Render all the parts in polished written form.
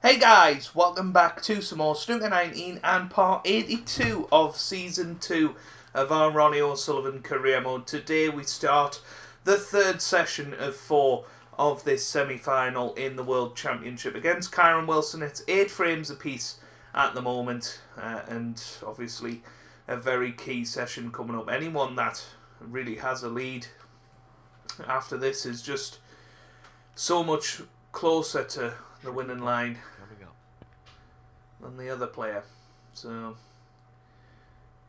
Hey guys, welcome back to some more Snooker 19 and part 82 of Season 2 of our Ronnie O'Sullivan Career Mode. Today we start the third session of 4 of this semi-final in the World Championship against Kyron Wilson. It's 8 frames apiece at the moment, and obviously a very key session coming up. Anyone that really has a lead after this is just so much closer to the winning line than the other player. So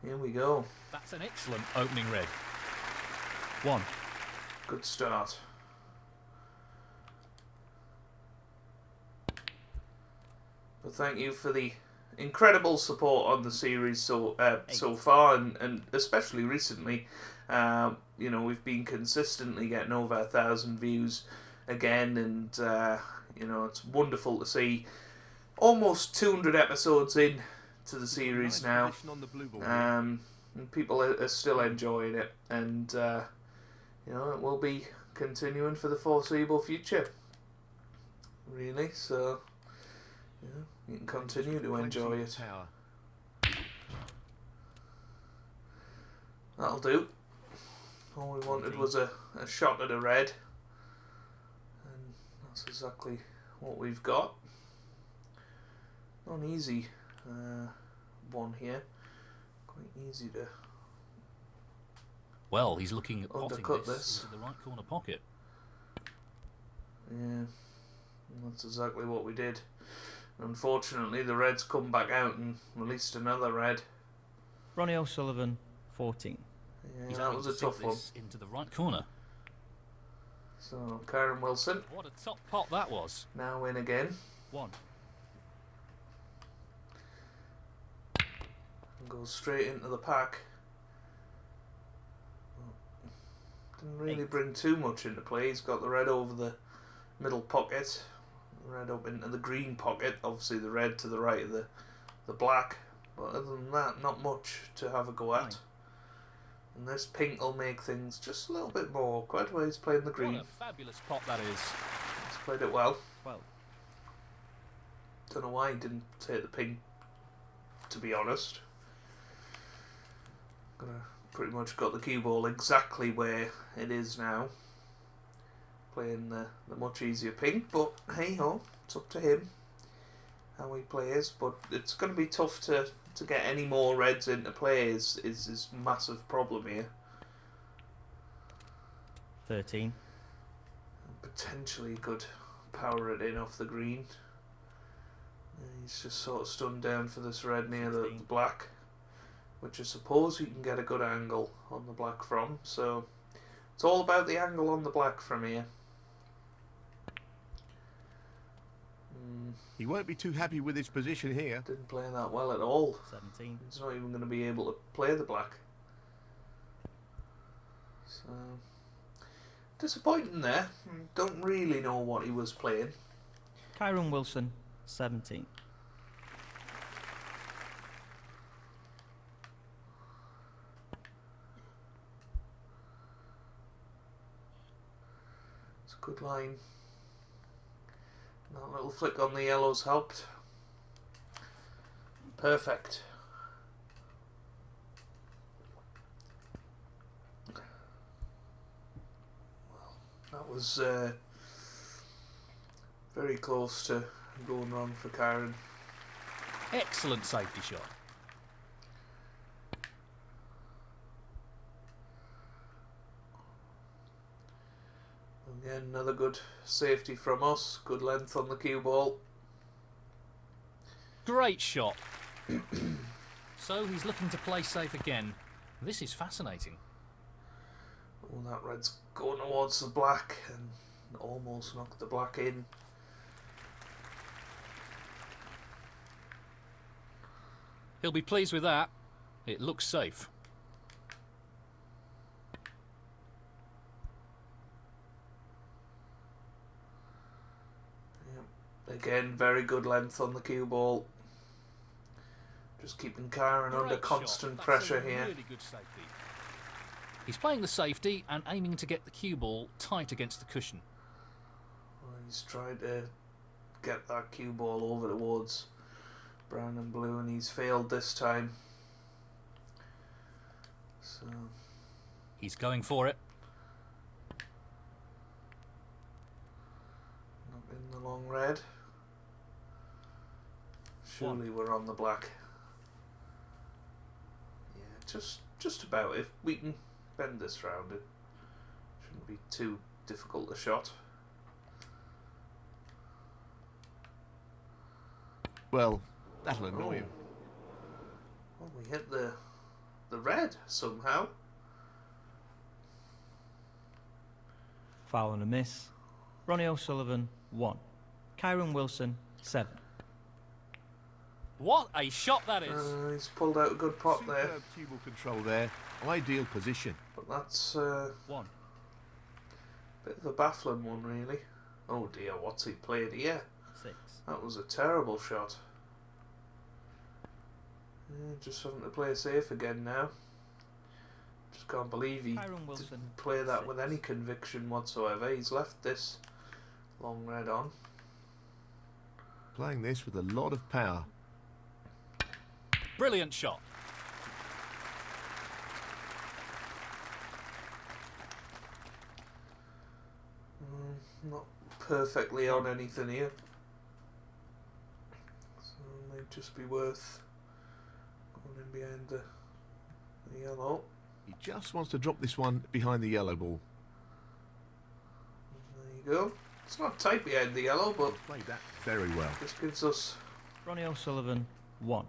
here we go. That's an excellent opening red. 1. Good start. But thank you for the incredible support on the series so far, and especially recently. You know, we've been consistently getting over 1,000 views again, and you know, it's wonderful to see almost 200 episodes in to the series now, and people are still enjoying it, and you know, it will be continuing for the foreseeable future, really. So yeah, you can continue to enjoy it. That'll do. All we wanted was a shot at a red, and that's exactly what we've got. Not an easy one here. Quite easy to. Well, he's looking at undercut this this into the right corner pocket. Yeah, that's exactly what we did. Unfortunately, the reds come back out and released another red. Ronnie O'Sullivan, 14. Yeah, that was a tough one. Into the right corner. So, Kyron Wilson. What a top pot that was. Now in again. 1. And goes straight into the pack. Didn't really bring too much into play. He's got the red over the middle pocket. The red up into the green pocket. Obviously the red to the right of the black. But other than that, not much to have a go at. And this pink will make things just a little bit more awkward where he's playing the green. What a fabulous pot that is. He's played it well. Don't know why he didn't take the pink, to be honest. Pretty much got the cue ball exactly where it is now. Playing the much easier pink, but hey ho, it's up to him how he plays. But it's going to be tough to get any more reds into play is his massive problem here. 13. Potentially could power it in off the green. He's just sort of stunned down for this red near the black, which I suppose he can get a good angle on the black from. So it's all about the angle on the black from here. He won't be too happy with his position here. Didn't play that well at all. 17. He's not even going to be able to play the black. So disappointing there. Don't really know what he was playing. Kyron Wilson, 17. It's a good line. That little flick on the yellows helped. Perfect. Well, that was very close to going wrong for Kyron. Excellent safety shot. Again, another good safety from us. Good length on the cue ball. Great shot. So he's looking to play safe again. This is fascinating. Oh, that red's going towards the black and almost knocked the black in. He'll be pleased with that. It looks safe. Again, very good length on the cue ball. Just keeping Kyron under constant pressure here. Really good safety. He's playing the safety and aiming to get the cue ball tight against the cushion. Well, he's trying to get that cue ball over towards brown and blue, and he's failed this time. So He's going for it. not in the long red. Surely we're on the black. Yeah, just about. If we can bend this round, it shouldn't be too difficult a shot. Well, that'll annoy him. Well, we hit the red somehow. Foul and a miss. Ronnie O'Sullivan, 1. Kyron Wilson, 7. What a shot that is! He's pulled out a good pot there, Superb cue ball control there. Ideal position. but that's 1. bit of a baffling one, really. Oh dear, what's he played here? 6. That was a terrible shot. Just having to play safe again now. Just can't believe he Kyron Wilson, didn't play that with 6. any conviction whatsoever. He's left this long red on. Playing this with a lot of power. Brilliant shot. Not perfectly on anything here. So it might just be worth going in behind the yellow. He just wants to drop this one behind the yellow ball. There you go. It's not tight behind the yellow, but Played that very well. this gives us Ronnie O'Sullivan, 1.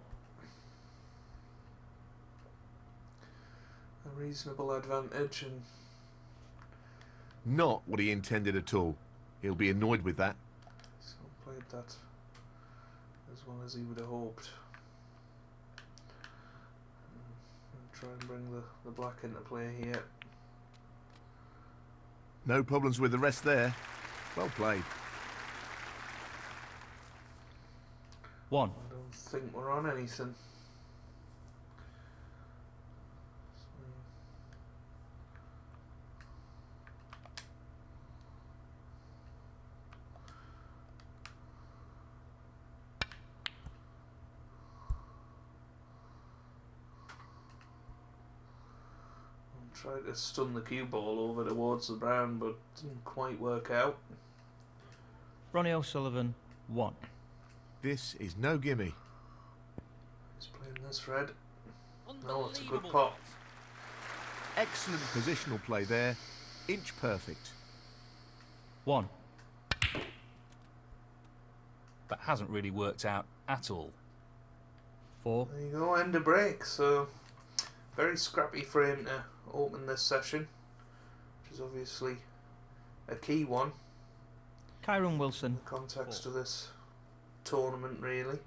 a reasonable advantage, and Not what he intended at all. He'll be annoyed with that. he's not played that as well as he would have hoped. Try and bring the black into play here. No problems with the rest there. Well played. 1. I don't think we're on anything. Tried to stun the cue ball over towards the brown, but didn't quite work out. Ronnie O'Sullivan, 1. This is no gimme. He's playing this red. No, it's a good Unbelievable. pot. Excellent positional play there. Inch perfect. 1. That hasn't really worked out at all. 4. There you go, end of break. So, very scrappy frame to open this session, which is obviously a key one Kyron in Wilson, the context of this tournament, really.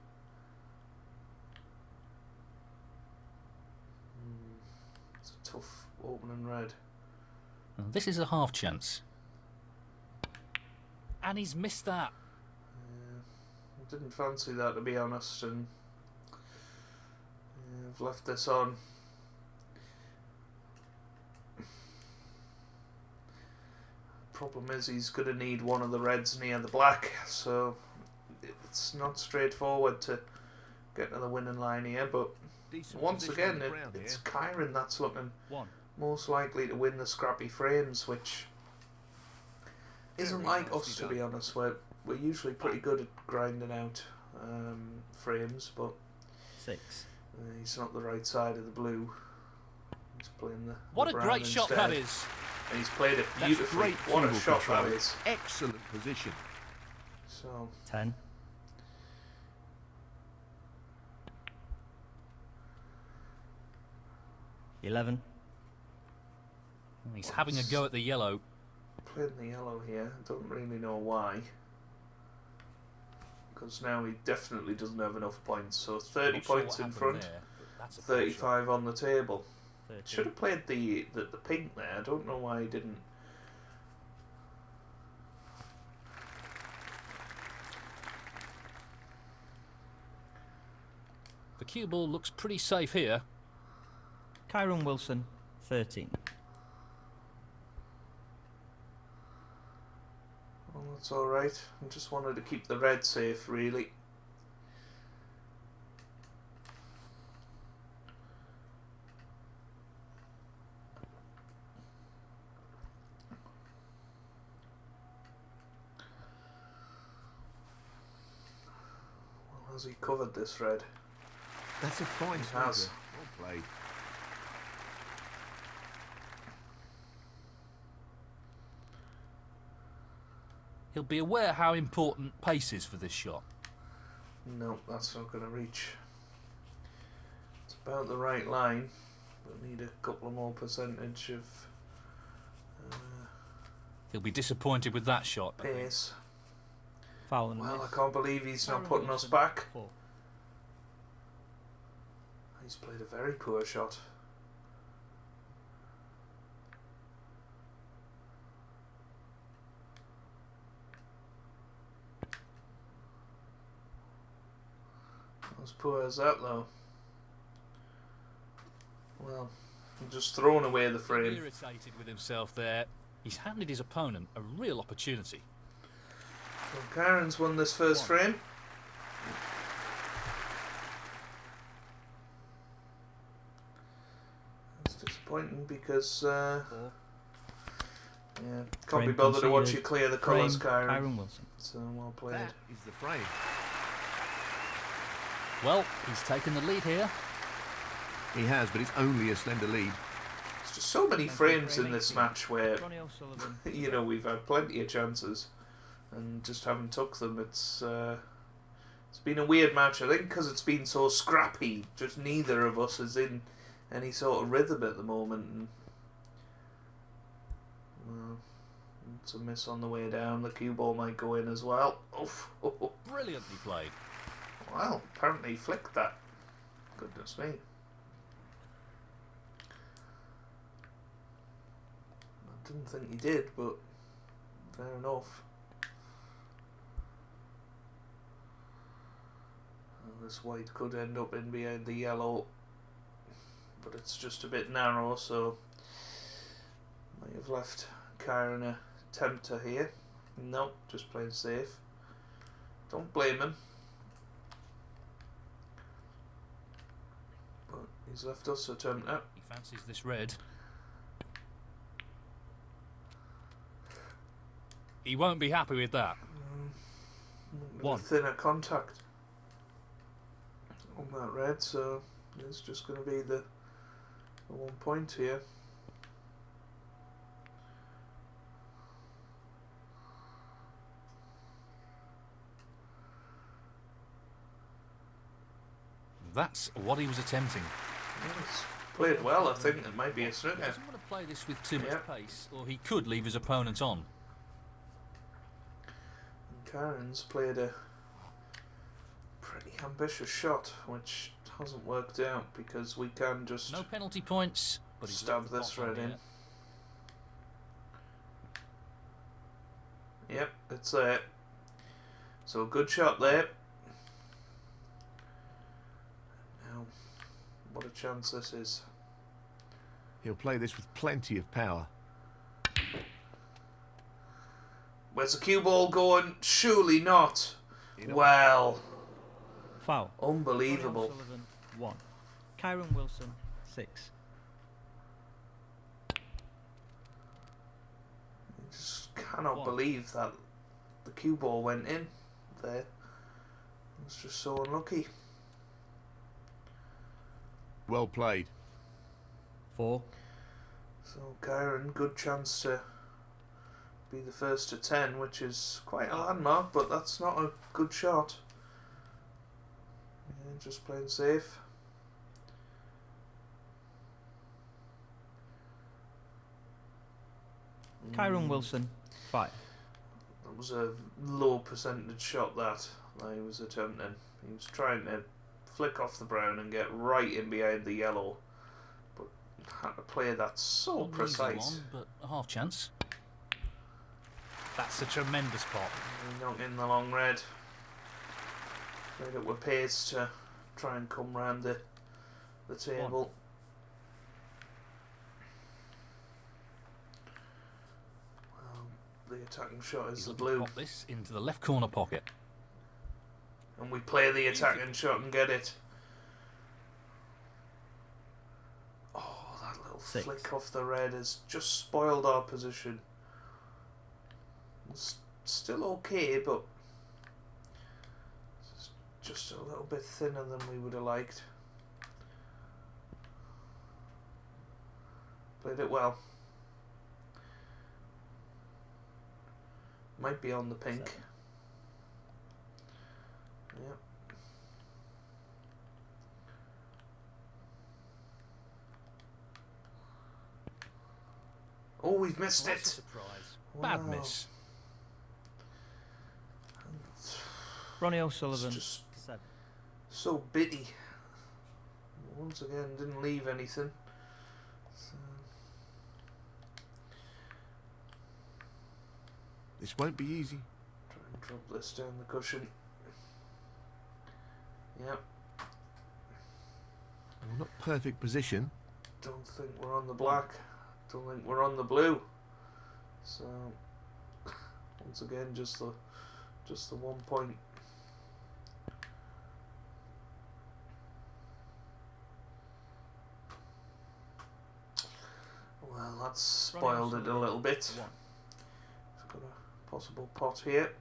It's a tough opening red. Well, this is a half chance. And he's missed that. I didn't fancy that, to be honest, and I've left this on. Problem is, he's going to need one of the reds near the black, so it's not straightforward to get to the winning line here. But Decent once position on again, the ground it's here. Kyron that's looking 1. most likely to win the scrappy frames, which isn't Very like nicely us, to done. be honest. We're usually pretty good at grinding out frames, but 6. he's not the right side of the blue. He's playing the What a brown great shot instead. that is. And he's played it That's beautifully. great What a cue ball shot control. that is. Excellent position. So 10. 11. He's having a go at the yellow. playing the yellow here. I don't really know why. Because now he definitely doesn't have enough points. So 30 Not sure points what in happened front, there, but that's a poor shot. 35 on the table. 13. Should have played the pink there. I don't know why he didn't. The cue ball looks pretty safe here. Kyron Wilson, 13. Well, let's It's alright. I just wanted to keep the red safe, really. Well, has he covered this red? That's a fine He snooker. has. Well played. He'll be aware how important pace is for this shot. No, that's not going to reach. It's about the right line, but need a couple more percentage of He'll be disappointed with that shot. I think. pace. Foul and Well, miss. I can't believe he's not Kyron putting us Wilson, back. 4. He's played a very poor shot. Not as poor as that, though. Well, I'm just throwing away the frame. Irritated with himself there. He's handed his opponent a real opportunity. So Karen's won this first frame. It's disappointing because yeah, can't be Frame bothered to watch conceded. you clear the Frame, colours, Karen. Kyron Wilson. So well played. That is the frame. Well, he's taken the lead here. He has, but it's only a slender lead. There's just so many Thank you, frames frame in this 18. match where Ronnie O'Sullivan. you know we've had plenty of chances and just haven't took them. It's been a weird match, I think, because it's been so scrappy. Just neither of us is in any sort of rhythm at the moment. And, well, it's a miss on the way down. The cue ball might go in as well. Oof. Brilliantly played. Well, apparently he flicked that. Goodness me. I didn't think he did, but fair enough. And this white could end up in behind the yellow, but it's just a bit narrow, so might have left Kyron a tempter here. No, just playing safe. Don't blame him. But he's left us a tempter. He fancies this red. He won't be happy with that. One. Thinner contact on that red, so it's just going to be the 1 point here. That's what he was attempting. He's played well, I think. It might be a He snooker. doesn't want to play this with too much Yep. pace, or he could leave his opponent on. And Karen's played a pretty ambitious shot, which hasn't worked out because we can just No penalty points, but he's stab left the this pot on red in. here. Yep, it's there. So good shot there. Now, what a chance this is. He'll play this with plenty of power. Where's the cue ball going? Surely not. Well, Foul. unbelievable. Ronnie O'Sullivan, 1. Kyron Wilson, 6. I just cannot One. believe that the cue ball went in there. It's just so unlucky. Well played. 4. So Kyron, good chance to be the first to 10, which is quite a landmark, but that's not a good shot. Yeah, just playing safe. Kyron Wilson, 5. That was a low percentage shot that he was attempting. He was trying to flick off the brown and get right in behind the yellow, but had to play that so Not an easy precise. one, but a half chance. That's a tremendous pot. He knocked in the long red. Played it with pace to try and come round the table. Well, the attacking shot is He's the looking to blue. pop this into the left corner pocket. And we play the attacking shot and get it. Oh, that little 6. flick off the red has just spoiled our position. It's still okay, but it's just a little bit thinner than we would have liked. Played it well. Might be on the pink. 7. Yep. Oh, we've missed That's a it. surprise. Bad Wow. miss. Ronnie It's O'Sullivan, just 7. so bitty. Once again, didn't leave anything. So, This won't be easy. try and drop this down the cushion. Yep. Well, not perfect position. Don't think we're on the black. Don't think we're on the blue. So once again, just the 1 point. Well, that's spoiled it a little bit. 1. It's got a possible pot here.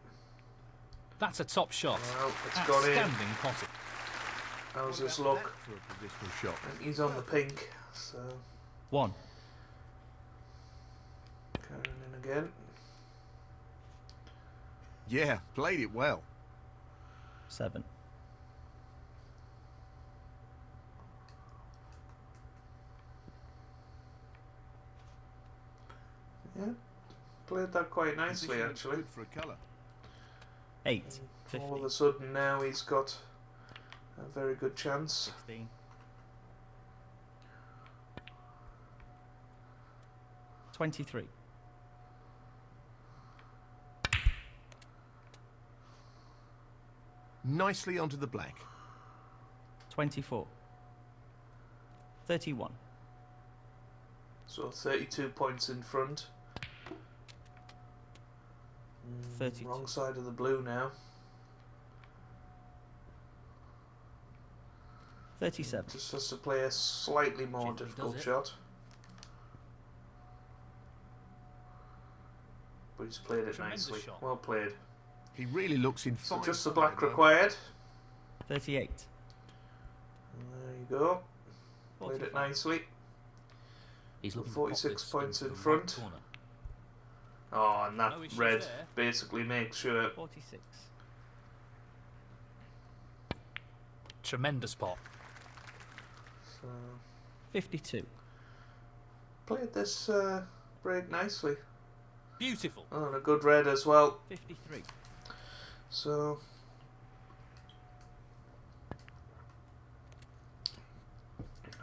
That's a top shot. Well, it's gone in. Outstanding potting. How's this look? For a positional shot. And he's on the pink, so 1. carrying in again. Yeah, played it well. 7. Yeah, played that quite nicely Position actually. good for a colour. 8. All 50. of a sudden now he's got a very good chance. 16. 23. Nicely onto the black. 24. 31. So 32 points in front. 32. Wrong side of the blue now. 37. Just has to play a slightly more Gently difficult does it. shot. But he's played it Tremendous nicely. shot. Well played. He really looks in So fine just the form, black though. required. 38. And there you go. Played it 45. nicely. He's So looking to pop 46 this points into in the right front. corner. Oh, and that No issues red there. basically makes sure. 46. Tremendous pot. So 52. played this break nicely. Beautiful. Oh, and a good red as well. 53. So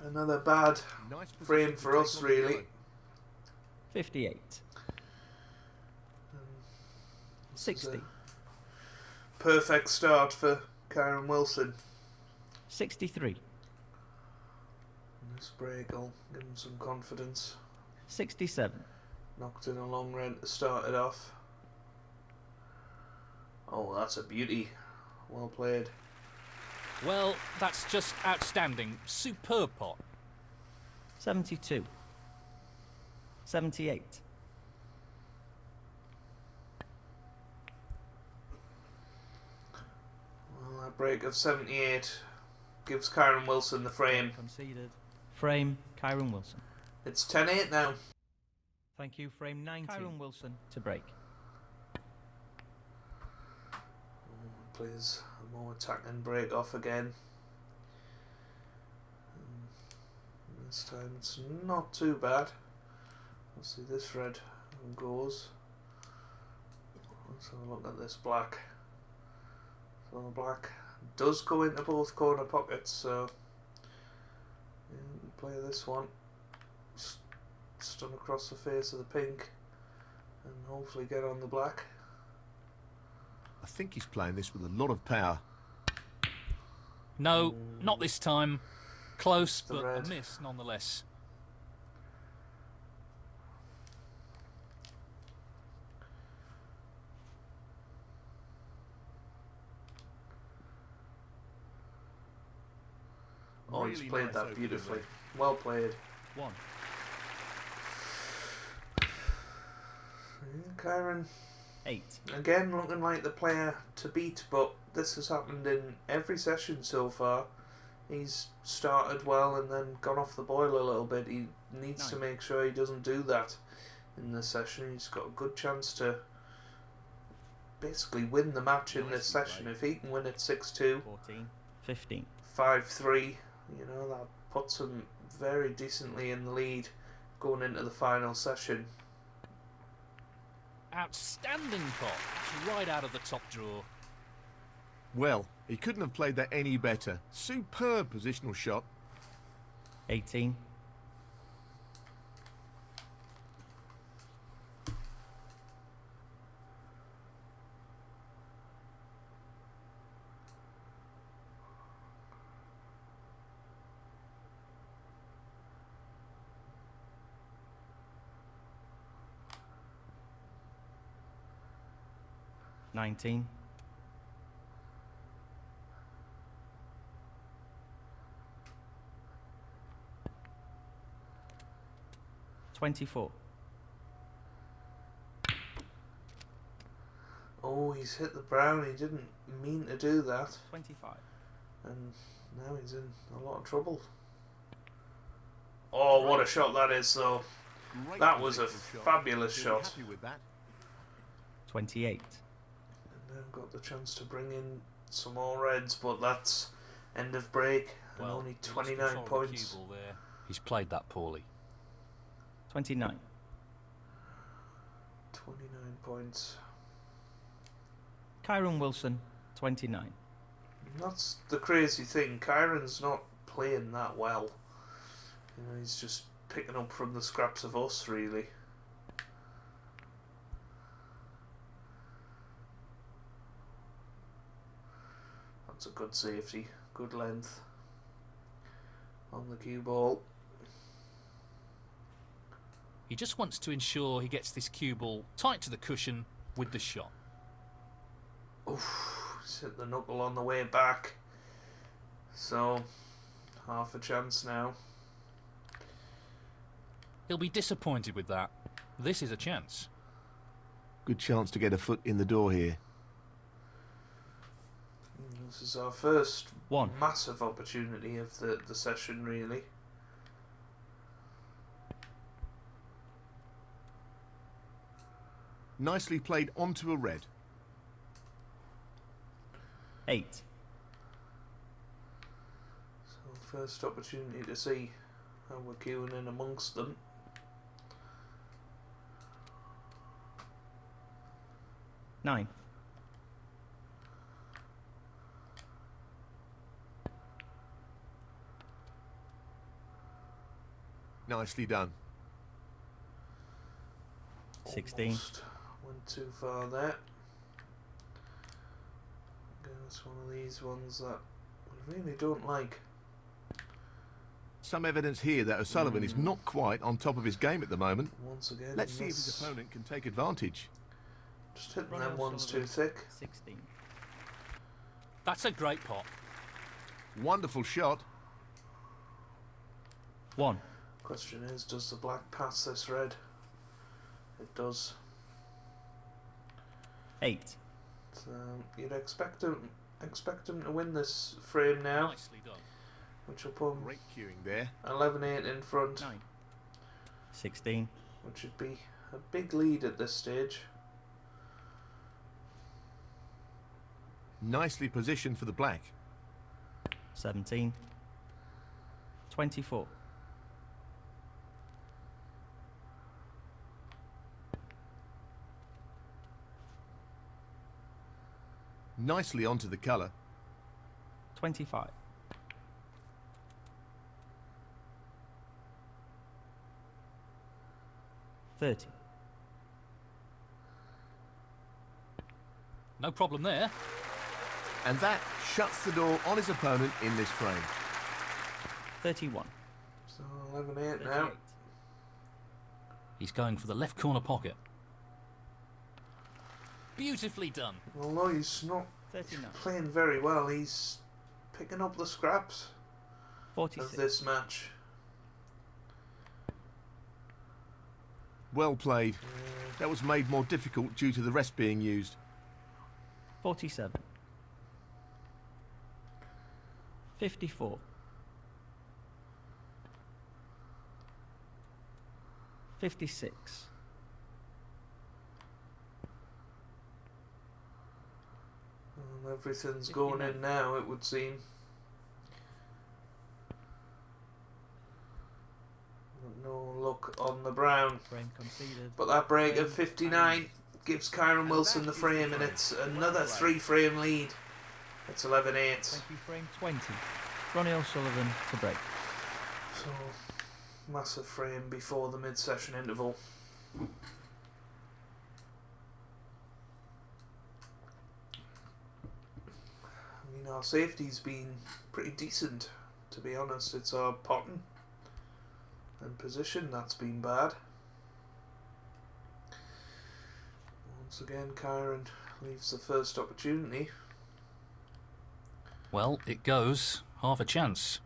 another bad Nice position frame to for take us, on the really. yellow. 58. This is 60. a perfect start for Karen Wilson. 63. And this break will give him some confidence. 67. Knocked in a long red to start it off. Oh, that's a beauty. Well played. Well, that's just outstanding. Superb pot. 72. 78. Well, that break of 78 gives Karen Wilson the frame. Conceded. Frame, Kyron Wilson. It's 10-8 now. Thank you, frame 19. Kyron Wilson to break. Plays a more attacking break off again. This time it's not too bad. Let's see, this red goes. Let's have a look at this black. So the black does go into both corner pockets, so yeah, we can play this one. Stun across the face of the pink and hopefully get on the black. I think he's playing this with a lot of power. No, not this time. Close, The but red. a miss nonetheless. Oh, he's Really played nice that opening beautifully. leg. Well played. 1. Kyron, 8. again, looking like the player to beat, but this has happened in every session so far. He's started well and then gone off the boil a little bit. He needs to 9. make sure he doesn't do that in this session. He's got a good chance to basically win the match in this session. If he can win it 6-2, 14. 15. 5-3, you know, that puts him very decently in the lead going into the final session. Outstanding pot. That's right out of the top drawer. Well, he couldn't have played that any better. Superb positional shot. 18. 19. 24. Oh, he's hit the brown. He didn't mean to do that. 25. And now he's in a lot of trouble. Oh, what a shot that is, though. Great That was a positional shot. fabulous He'll be shot. happy with that. 28. And now got the chance to bring in some more reds, but that's end of break. And only he lost 29 control of the points. cue ball there. He's played that poorly. 29. 29 points. Kyron Wilson, 29. That's the crazy thing. Kyron's not playing that well. You know, he's just picking up from the scraps of us, really. That's a good safety, good length on the cue ball. He just wants to ensure he gets this cue ball tight to the cushion with the shot. Oof, he's hit the knuckle on the way back. So, half a chance now. He'll be disappointed with that. This is a chance. Good chance to get a foot in the door here. This is our first 1. massive opportunity of the session, really. Nicely played onto a red. 8. So first opportunity to see how we're queuing in amongst them. 9. 'Nicely done. 16. Almost went too far there. Again, it's one of these ones that we really don't like. Some evidence here that O'Sullivan is not quite on top of his game at the moment. Once again, Let's see if this- his opponent can take advantage. Just hitting Ronnie them ones too O'Sullivan, thick. 16. That's a great pot. Wonderful shot. 1. Question is, does the black pass this red? It does. 8. So you'd expect him to win this frame now, Nicely done. which will put him Great queuing there. 11-8 in front, 9. 16. which would be a big lead at this stage. Nicely positioned for the black. 17. 24. 'Nicely onto the colour. 25. 30. No problem there. And that shuts the door on his opponent in this frame. 31. So 11-8 now. 38. He's going for the left corner pocket. Beautifully done. Although he's not 39. playing very well, he's picking up the scraps. 46. of this match. Well played. That was made more difficult due to the rest being used. 47. 54. 56. Everything's going in now, it would seem. No luck on the brown. Frame conceded. But that break of 59 gives Kyron Wilson the frame, and it's another 3-frame lead. It's 11-8. Thank you, frame 20. Ronnie O'Sullivan to break. So, massive frame before the mid-session interval. I mean, our safety's been pretty decent, to be honest. It's our potting and position that's been bad. Once again, Kyron leaves the first opportunity. Well, it goes. Half a chance.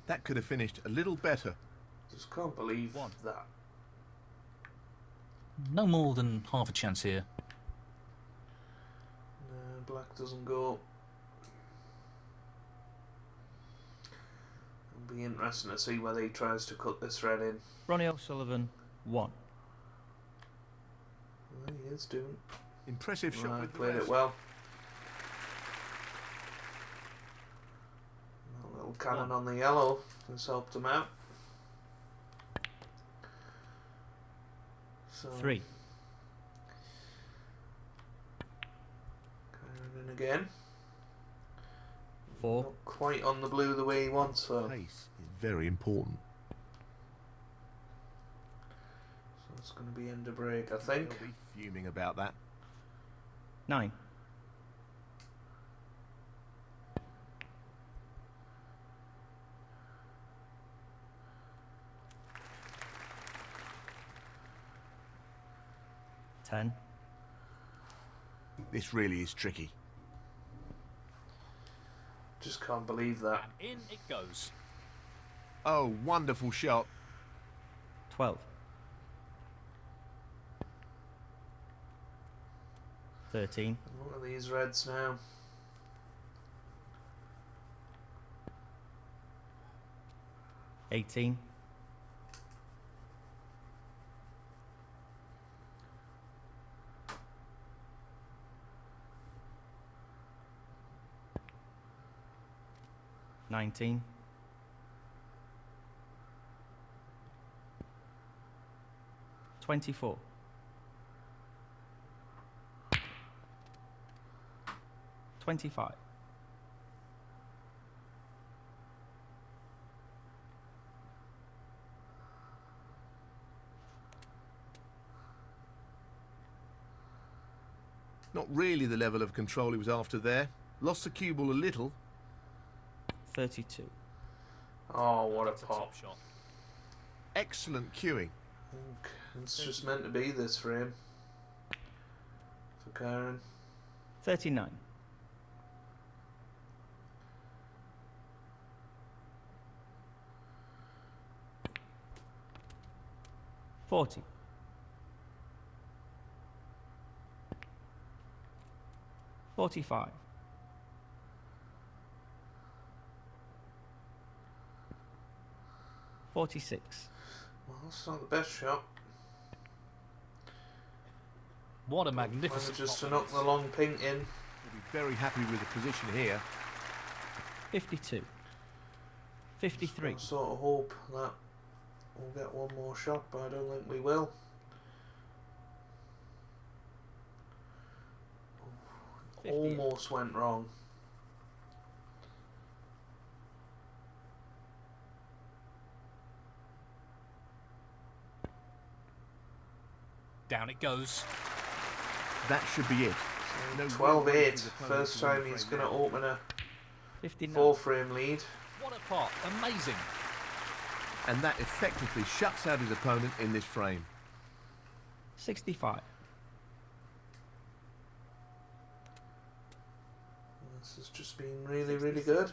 That could have finished a little better. Just can't believe that. No more than half a chance here. No, black doesn't go. It'll be interesting to see whether he tries to cut this red in. Ronnie O'Sullivan 1. Well, he is doing. Impressive shot Right, with the played rest. it well. A little cannon on the yellow has helped him out. So, 3. Kyron in again. 4. Not quite on the blue the way he wants, so Pace is very important. it's going to be end of break, I think. He'll be fuming about that. 9. 10. This really is tricky. Just can't believe that. And in it goes. Oh, wonderful shot. 12. 13. Look at these reds now. 18. 19. 24. 25. 'Not really the level of control he was after there. Lost the cue ball a little. 32. Oh, what a That's a pop. top shot. Excellent cueing. I think it's just meant to be this frame for Kyron. 39. 40. 45. 46. Well, that's not the best shot. What a magnificent Manages to pop knock it the is. long pink in. He'll be very happy with the position here. 52. 53. I sort of hope that we'll get one more shot, but I don't think we will. Almost went wrong. Down it goes. That should be it. No 12-8. real way for the opponent First to win time the he's frame going to there. open a 59. 4-frame lead. What a pot. Amazing. And that effectively shuts out his opponent in this frame. 65. This has just been really, really good.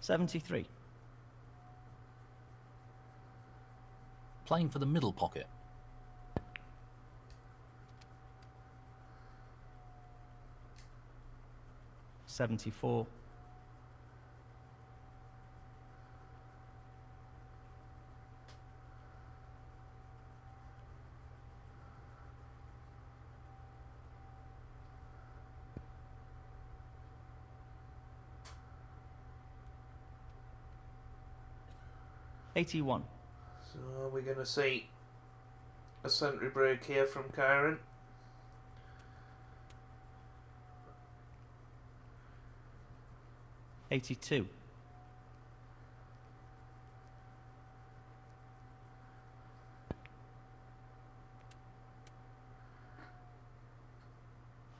73. Playing for the middle pocket. 74. 81. So are we going to see a century break here from Kyron? '82.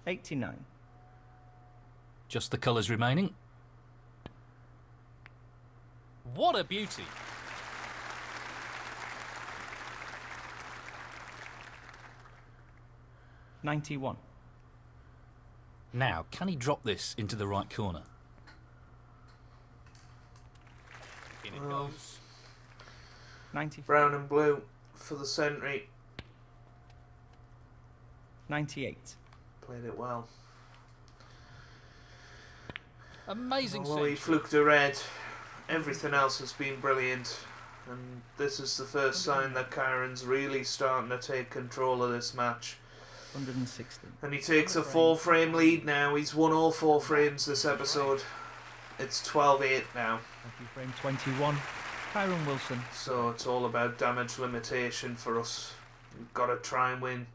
89. Just the colours remaining. What a beauty! '91. Now, can he drop this into the right corner? In it goes. 90. Brown and blue for the century. 98. Played it well. Amazing Although he century. fluked a red, everything else has been brilliant. And this is the first sign that Kyron's really starting to take control of this match. 160. And he takes a 4-frame lead now. He's won all 4 frames this episode. It's 12-8 now. Frame 21. Kyron Wilson. So it's all about damage limitation for us. We've got to try and win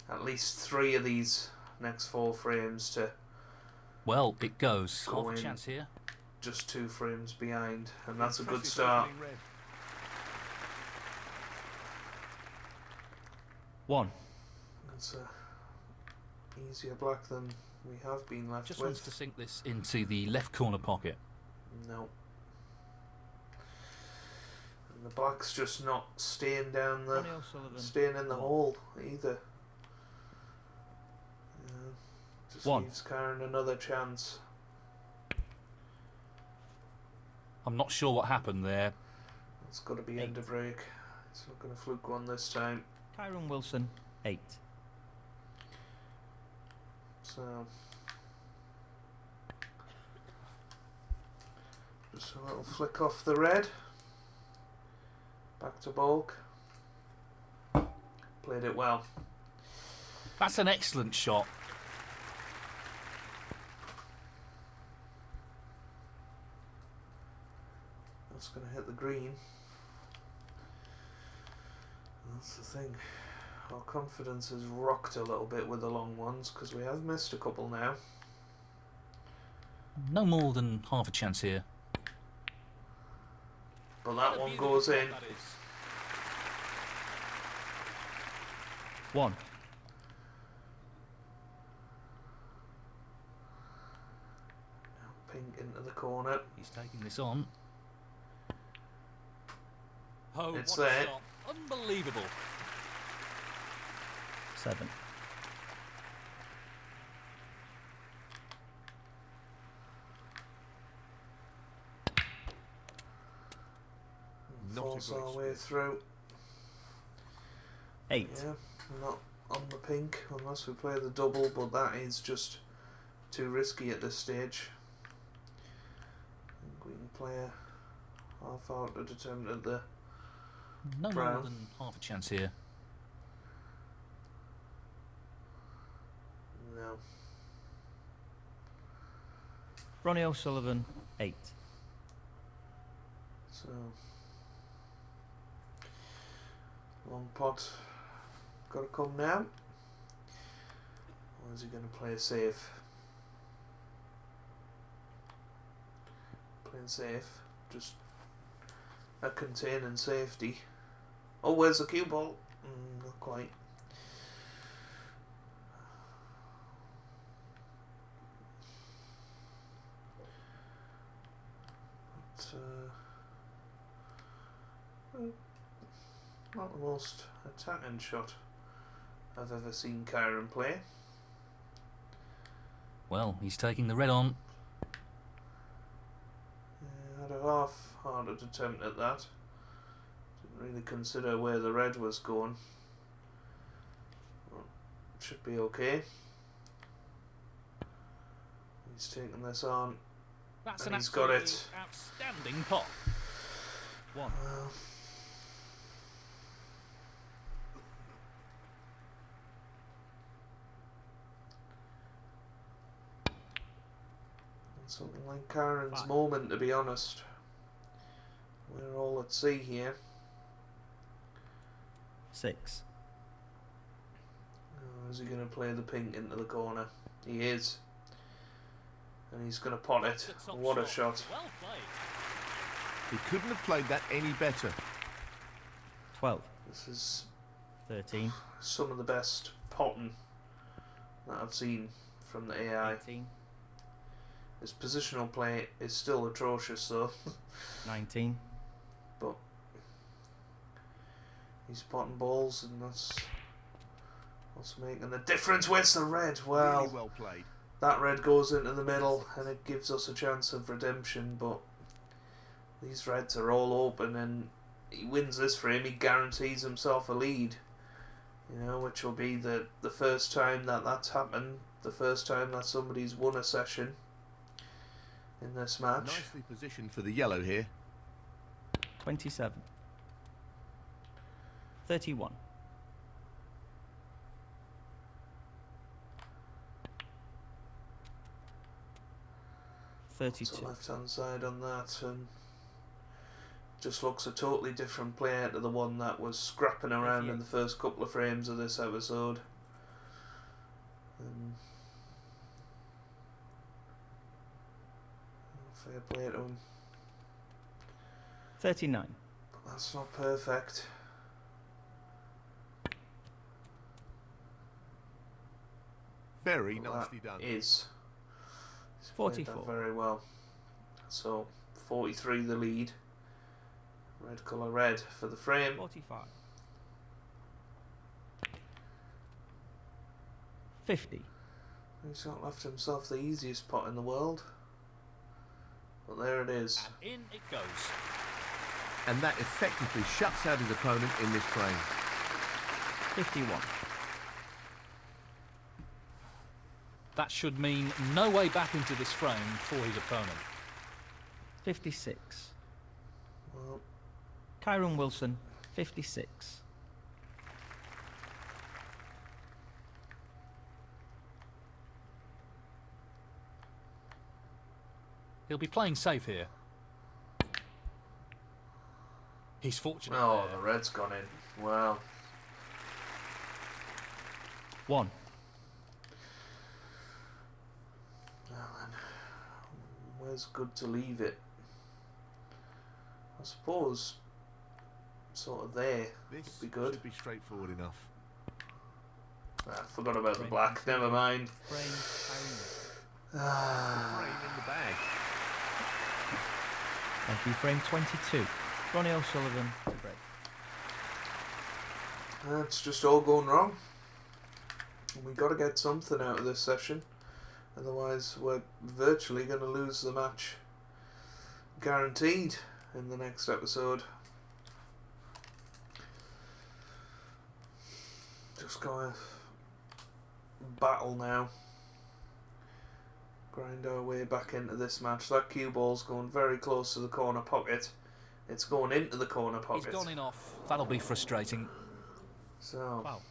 at least 3 of these next 4 frames to Well, it goes. Go Half a in. chance here. just 2 frames behind. And that's a good start. 1. It's easier black than we have been left Just with. wants to sink this into the left corner pocket. No. And the black's just not staying down the... Ronnie O'Sullivan. staying in the hole either. Just 1. leaves Karen another chance. I'm not sure what happened there. It's got to be 8. end of break. It's not going to fluke one this time. Kyron Wilson. 8. So just a little flick off the red. Back to bulk. Played it well. That's an excellent shot. That's going to hit the green. That's the thing. Our confidence has rocked a little bit with the long ones because we have missed a couple now. No more than half a chance here. But that one goes in. 1. Pink into the corner. He's taking this on. Oh, It's what a there. shot. Unbelievable. 7. Not a Force great our way spin. through. 8. Yeah, not on the pink unless we play the double, but that is just too risky at this stage. I think we can play a half out to determine at the No Brown. more than half a chance here. no. Ronnie O'Sullivan. 8. So long pot got to come now. Or is he going to play safe? Playing safe, just a containing safety. Oh, where's the cue ball? Not quite. But, Not the most attacking shot I've ever seen Kyron play. Well, he's taking the red on. Yeah, had a half-hearted attempt at that. Didn't really consider where the red was going. Well, should be okay. He's taking this on. That's And an he's got absolutely it. outstanding pot. 1. Something like Karen's 5. moment, to be honest. We're all at sea here. 6. Oh, is he going to play the pink into the corner? He is. And he's going to pot it. That's a top What a shot. Well played. He couldn't have played that any better. 12. This is 13. some of the best potting that I've seen from the AI. 18. His positional play is still atrocious though. 19. But he's potting balls, and that's what's making the difference. Where's the red? Well, Really well played. that red goes into the middle and it gives us a chance of redemption, but these reds are all open, and he wins this frame, he guarantees himself a lead, you know, which will be the first time that that's happened, the first time that somebody's won a session in this match. Nicely positioned for the yellow here. 27. 31. 32. Left hand side on that, and just looks a totally different player to the one that was scrapping around in the first couple of frames of this episode. Fair play to him. 39. But that's not perfect. Very Well, nicely that done. is. He's played that 44. very well. So 43 the lead. Red colour red for the frame. 45. 50. He's not left himself the easiest pot in the world. But there it is. And in it goes. And that effectively shuts out his opponent in this frame. 51. That should mean no way back into this frame for his opponent. 56. Well, Kyron Wilson, 56. He'll be playing safe here. He's fortunate oh, there. the red's gone in. Wow. 1. Well then, where's good to leave it? I suppose sort of there This would be good. should be straightforward enough. Ah, forgot about the black, never mind. Frame Kyron. Ah, Frame in the bag. Thank you. Frame 22. Ronnie O'Sullivan to break. it's just all going wrong. We got to get something out of this session, otherwise we're virtually going to lose the match, guaranteed, in the next episode. Just gotta battle now, grind our way back into this match. That cue ball's going very close to the corner pocket. It's going into the corner pocket. He's gone in off. That'll be frustrating. So Foul.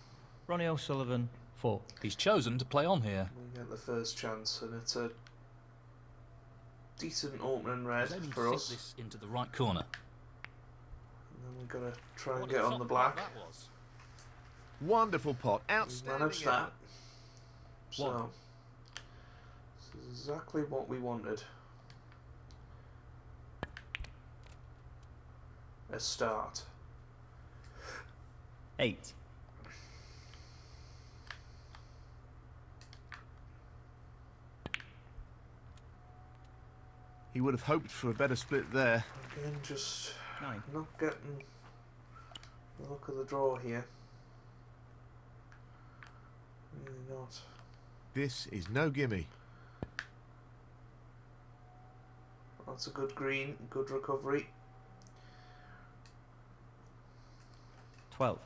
Ronnie O'Sullivan, 4. He's chosen to play on here. we get the first chance, and it's a decent opening red He's aiming to for sink us. this into the right corner. And then we've got to try and What get a on top the pot black. that was. Wonderful pot. We Outstanding. managed that. effort. So, this is exactly what we wanted. A start. 8. He would have hoped for a better split there. Again, just 9. not getting Look at the draw here. Really not. This is no gimme. That's a good green, good recovery. 12.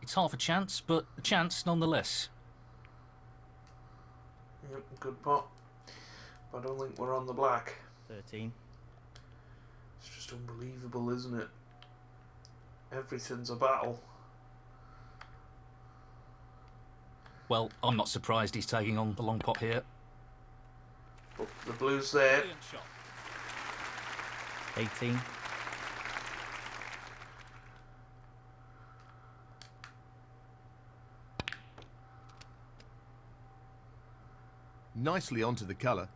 It's half a chance, but a chance nonetheless. Yep, good pot. But I don't think we're on the black. 13. It's just unbelievable, isn't it? Everything's a battle. Well, I'm not surprised he's taking on the long pot here. But the blue's there. Brilliant shot. 18. Nicely onto the colour.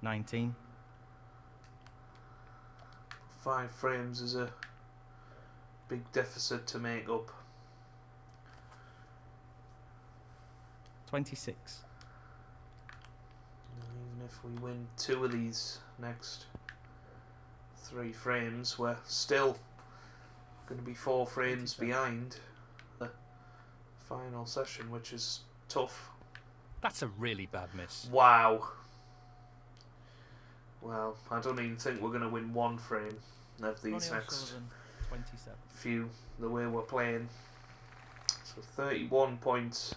19. 5 frames is a big deficit to make up. 26. Even if we win 2 of these next 3 frames, we're still going to be 4 frames 27. behind the final session, which is tough. That's a really bad miss. Wow. Well, I don't even think we're going to win 1 frame of these Ronnie next O'Sullivan, 27. few, the way we're playing. So 31 points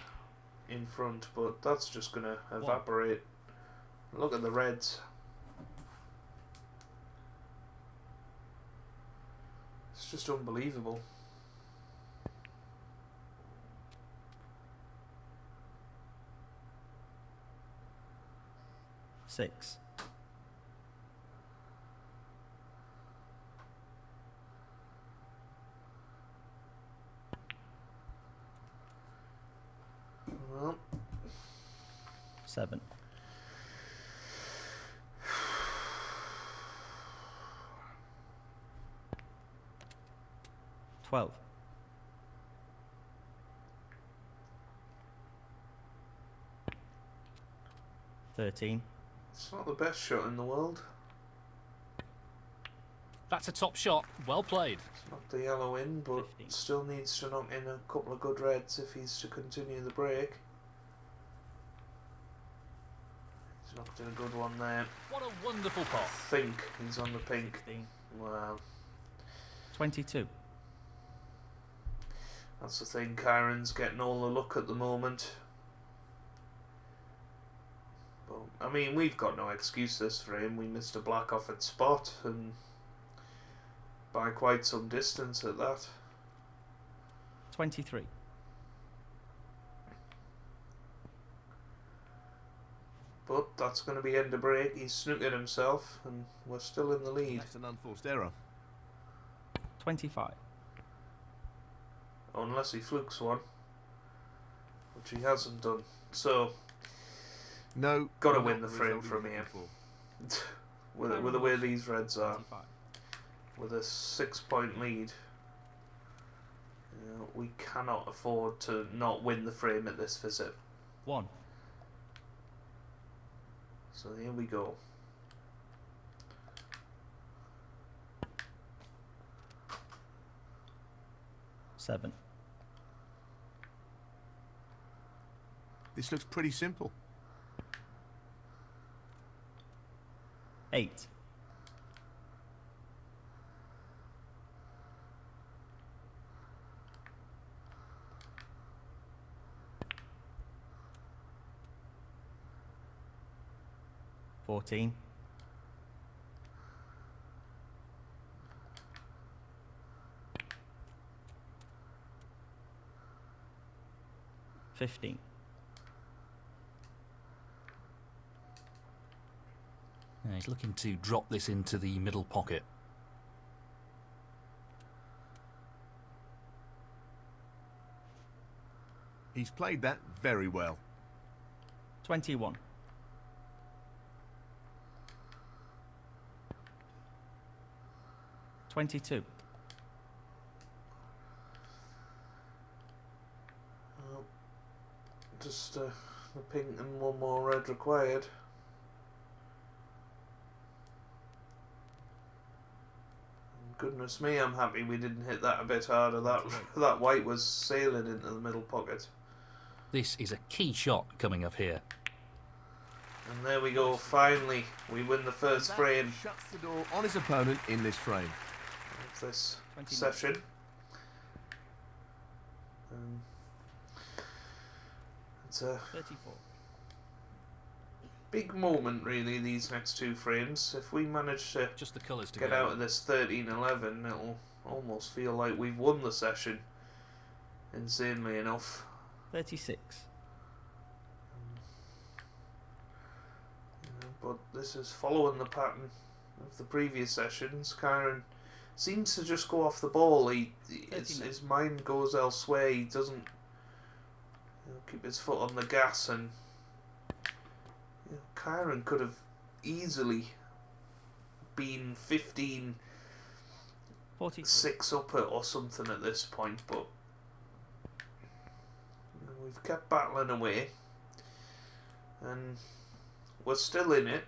in front, but that's just going to evaporate. Look at the reds. It's just unbelievable. 6. Well, 7. 12. 13. it's not the best shot in the world. That's a top shot. Well played. It's knocked the yellow in, but 15. still needs to knock in a couple of good reds if he's to continue the break. He's knocked in a good one there. What a wonderful I pot. think he's on the pink. 16. Wow. 22. That's the thing, Kyron's getting all the luck at the moment. But, I mean, we've got no excuse this for him. We missed a black off at spot, and by quite some distance at that. 23. But that's going to be end of break. He's snookered himself, and we're still in the lead. That's an unforced error. 25. Unless he flukes one, which he hasn't done. So, No. Gotta not win the the frame result he from was here. looking for. with the way these reds are, 25. with a 6-point lead, you know, we cannot afford to not win the frame at this visit. 1. So here we go. Seven. This looks pretty simple. 8. 14. 15. Yeah, he's looking to drop this into the middle pocket. He's played that very well. 21. 22. Well, just the pink and one more red required. And goodness me, I'm happy we didn't hit that a bit harder. That white was sailing into the middle pocket. This is a key shot coming up here. And there we go, finally, we win the first frame Shuts the door on his opponent in this frame. of this 29. session. It's a 34. big moment, really, these next two frames. If we manage to Just the colours to get go. out of this 13-11, it'll almost feel like we've won the session, insanely enough. 36. But this is following the pattern of the previous sessions. Kyron seems to just go off the ball. His mind goes elsewhere. He doesn't keep his foot on the gas, and Kyron could have easily been 15-6 up or something at this point, but we've kept battling away, and we're still in it.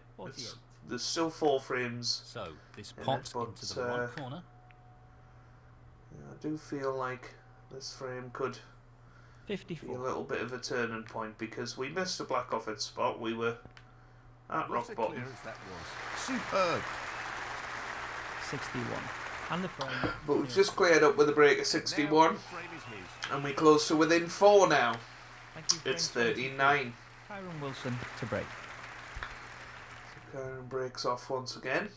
There's still 4 frames. So this in pops it, but, into the right corner. I do feel like this frame could be a 54. little bit of a turning point, because we missed a black offset spot. We were at What rock a bottom. clearance that was. Superb. 61. And the frame. But we've just cleared up with a break of 61, Now the frame is his. and we're close to within 4 now. Thank you, frame It's 23. 39. Kyron Wilson to break. Kyron breaks off once again.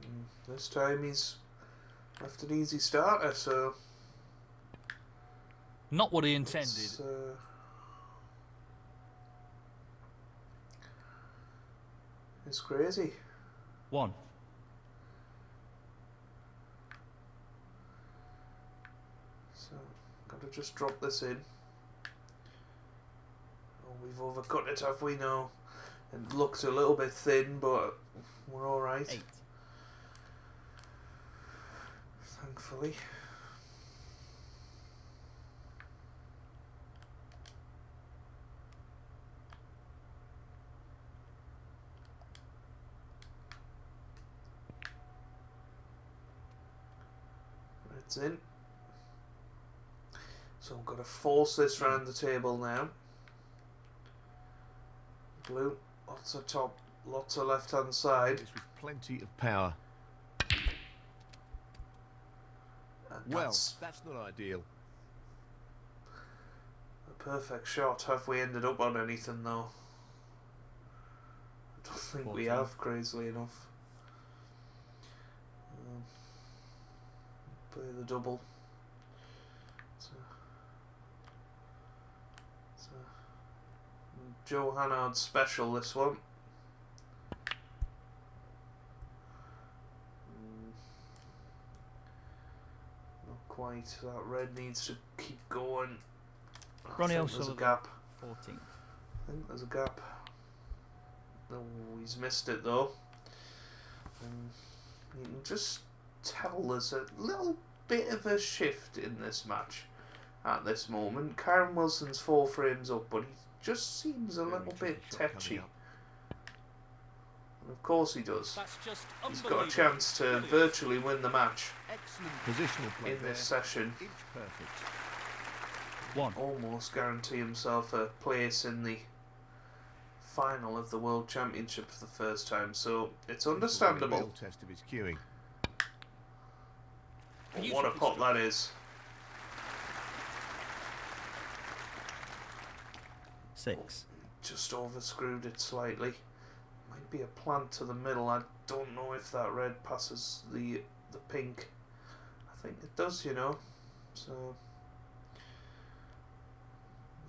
And this time he's left an easy starter, so Not what he intended. It's crazy. 1. So, gotta just drop this in. Oh, we've overcut it, have we? No. It looks a little bit thin, but we're alright. 8. Thankfully. Red's in. So I've got to force this round the table now. Blue, lots of top, lots of left hand side. This with plenty of power. And Well, that's that's not ideal. a perfect shot. Have we ended up on anything though? I don't think we 14. have, crazily enough. Play the double. It's a Joe Hannard special, this one. Not quite. That red needs to keep going. Ronnie I think there's a O'Sullivan. gap. 14. I think there's a gap. Oh, he's missed it though. You can just tell there's a little bit of a shift in this match at this moment. Kyron Wilson's 4 frames up, but he just seems a Very little tricky bit shot coming tetchy. up. And of course he does. That's just He's got a unbelievable. chance to Brilliant. virtually win the match Excellent positional play in this there. session. Inch perfect. 1. Almost guarantee himself a place in the final of the World Championship for the first time, so it's This will be a understandable. real test of his cueing. But what a pot that is. 6. Just overscrewed it slightly. Might be a plant to the middle. I don't know if that red passes the pink. I think it does, you know. So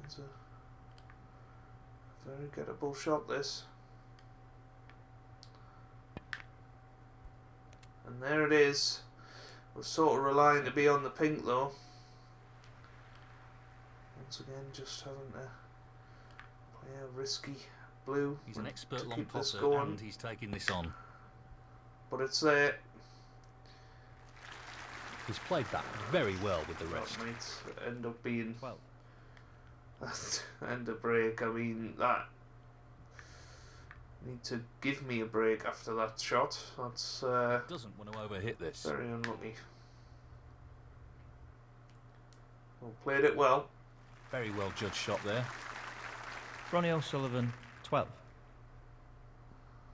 it's a very gettable shot, this. And there it is. We're sort of relying to be on the pink though. Once again, just having to play a risky blue. He's an to expert long keep this potter, going. and he's taking this on. But it's there. He's played that very well with the That rest. might end up being 12. And a break. I mean, that need to give me a break after that shot. That's Doesn't want to overhit this. very unlucky. Well, played it well. Very well judged shot there. Ronnie O'Sullivan, 12.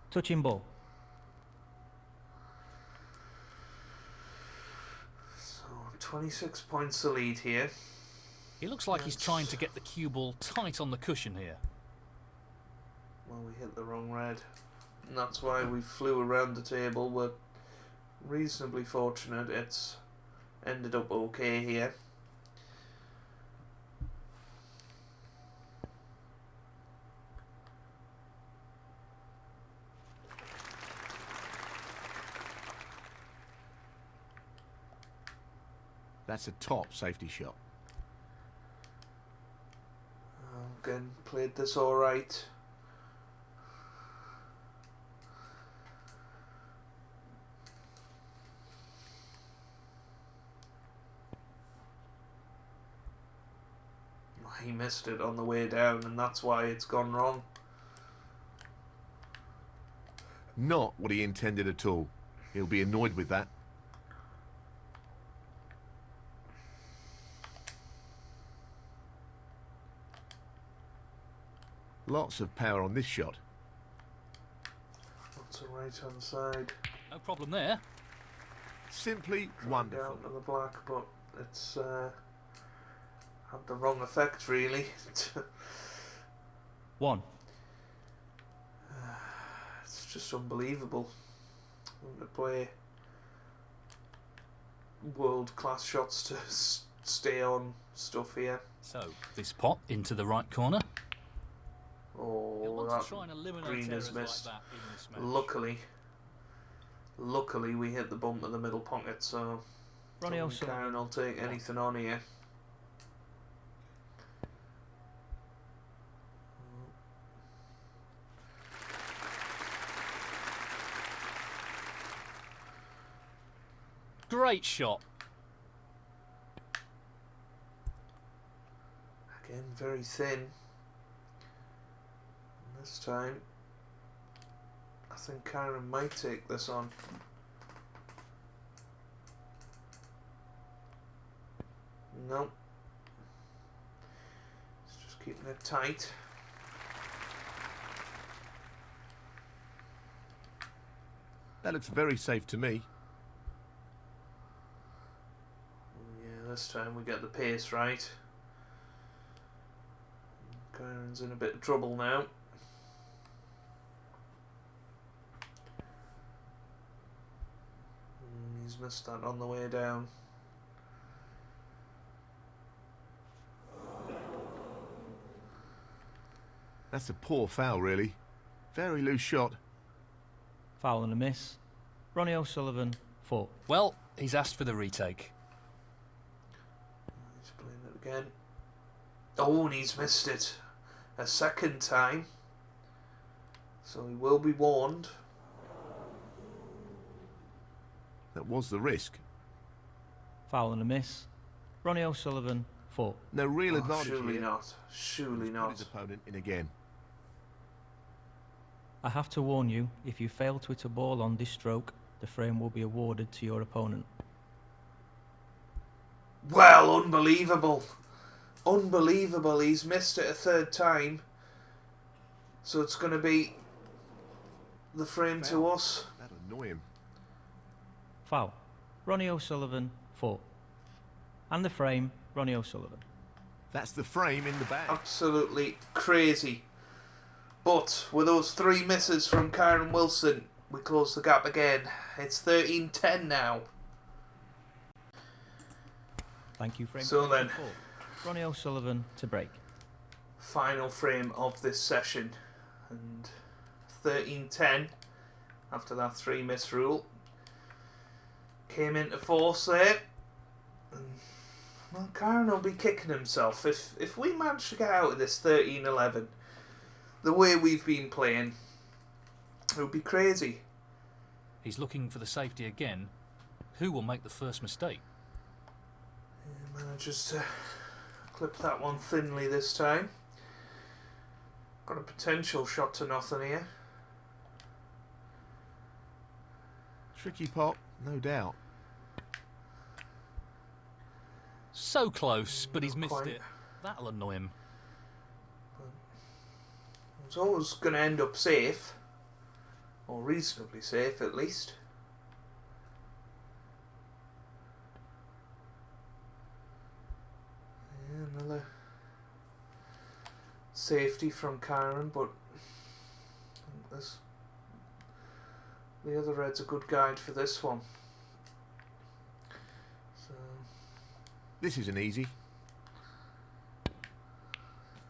Touching ball. So 26 points to lead here. He looks like he's trying to get the cue ball tight on the cushion here. Well, we hit the wrong red. And that's why we flew around the table. We're reasonably fortunate it's ended up okay here. That's a top safety shot. Again, played this alright. He missed it on the way down, and that's why it's gone wrong. Not what he intended at all. He'll be annoyed with that. Lots of power on this shot. What's the right hand side? No problem there. Simply Down wonderful. to the black, but it's had the wrong effect, really. 1. It's just unbelievable. I'm to play world class shots to stay on stuff here. So, this pot into the right corner. He'll Oh, want that to try and eliminate green errors is like missed. that in this match. Luckily, we hit the bump in the middle pocket, so Ronnie Karen O'Sullivan. will take anything on here. Great shot. Again, very thin. And this time, I think Karen might take this on. No. It's just keeping it tight. That looks very safe to me. Yeah, this time we get the pace right. Karen's in a bit of trouble now. He's missed that on the way down. That's a poor foul, really. Very loose shot. Foul and a miss. Ronnie O'Sullivan, 4. Well, he's asked for the retake. He's playing it again. Oh, and he's missed it a second time. So he will be warned. That was the risk. Foul and a miss. Ronnie O'Sullivan, 4. No real Oh, advantage surely here. not. Surely He's put not. his opponent in again. I have to warn you, if you fail to hit a ball on this stroke, the frame will be awarded to your opponent. Well, unbelievable. Unbelievable. He's missed it a third time. So it's going to be the frame to us. That'll annoy him. Foul. Ronnie O'Sullivan, 4. And the frame, Ronnie O'Sullivan. That's the frame in the bag. Absolutely crazy. But with those 3 misses from Kyron Wilson, we close the gap again. It's 13-10 now. Thank you, frame. So then, 4. Ronnie O'Sullivan to break. final frame of this session. And 13-10 after that 3 miss rule. Came into force there. And, well, Kyron will be kicking himself. If we manage to get out of this 13-11, the way we've been playing, it would be crazy. He's looking for the safety again. Who will make the first mistake? He manages to clip that one thinly this time. Got a potential shot to nothing here. Tricky pot, no doubt. So close, but he's Not missed quite. it. That'll annoy him. It's always going to end up safe, or reasonably safe at least. Yeah, another safety from Kyron, but this, the other red's a good guide for this one. So This isn't easy.